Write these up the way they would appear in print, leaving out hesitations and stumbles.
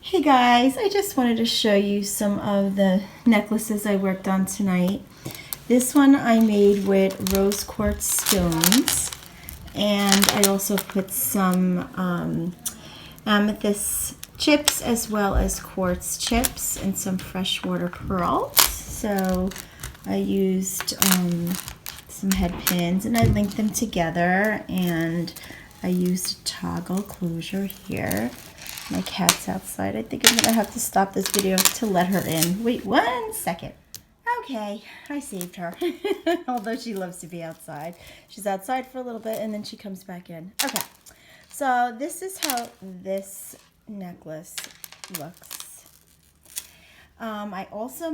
Hey guys, I just wanted to show you some of the necklaces I worked on tonight. This one I made with rose quartz stones, and I also put some amethyst chips as well as quartz chips and some freshwater pearls. So I used some head pins and I linked them together, and I used a toggle closure here. My cat's outside. I think I'm gonna have to stop this video to let her in. Wait 1 second. Okay, I saved her. Although she loves to be outside. She's outside for a little bit and then she comes back in. Okay, so this is how this necklace looks. I also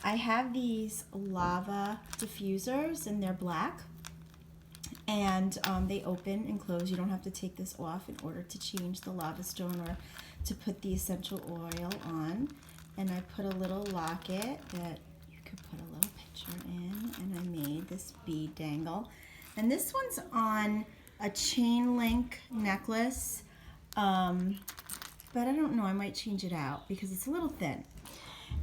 I have these lava diffusers and they're black. And they open and close. You don't have to take this off in order to change the lava stone or to put the essential oil on. And I put a little locket that you could put a little picture in, and I made this bead dangle. And this one's on a chain link necklace, but I don't know, I might change it out because it's a little thin.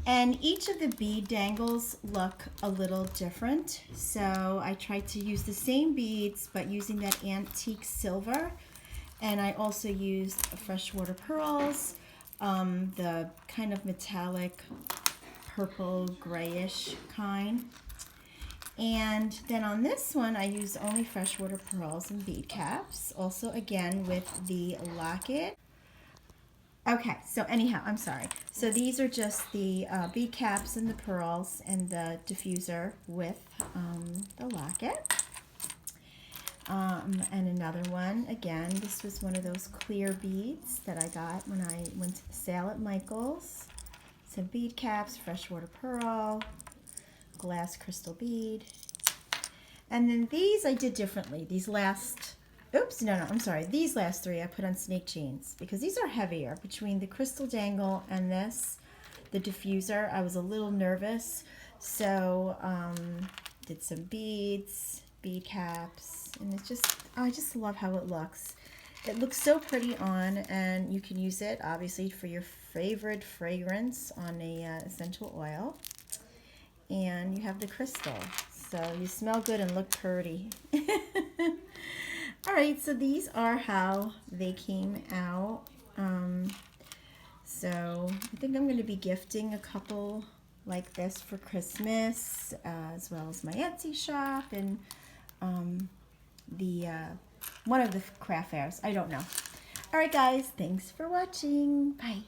And each of the bead dangles look a little different. So I tried to use the same beads, but using that antique silver. And I also used freshwater pearls, the kind of metallic purple grayish kind. And then on this one, I used only freshwater pearls and bead caps. Also, again, with the locket. Okay, so anyhow, I'm sorry. So these are just the bead caps and the pearls and the diffuser with the locket. And another one, again, this was one of those clear beads that I got when I went to the sale at Michael's. Some bead caps, freshwater pearl, glass crystal bead. And then these I did differently. These last three I put on snake chains because these are heavier. Between the crystal dangle and this, the diffuser, I was a little nervous. So did some beads, bead caps, and it's just, I just love how it looks. It looks so pretty on, and you can use it obviously for your favorite fragrance on a essential oil. And you have the crystal, so you smell good and look pretty. All right, so these are how they came out. So I think I'm going to be gifting a couple like this for Christmas, as well as my Etsy shop and one of the craft fairs. I don't know. All right, guys, thanks for watching. Bye.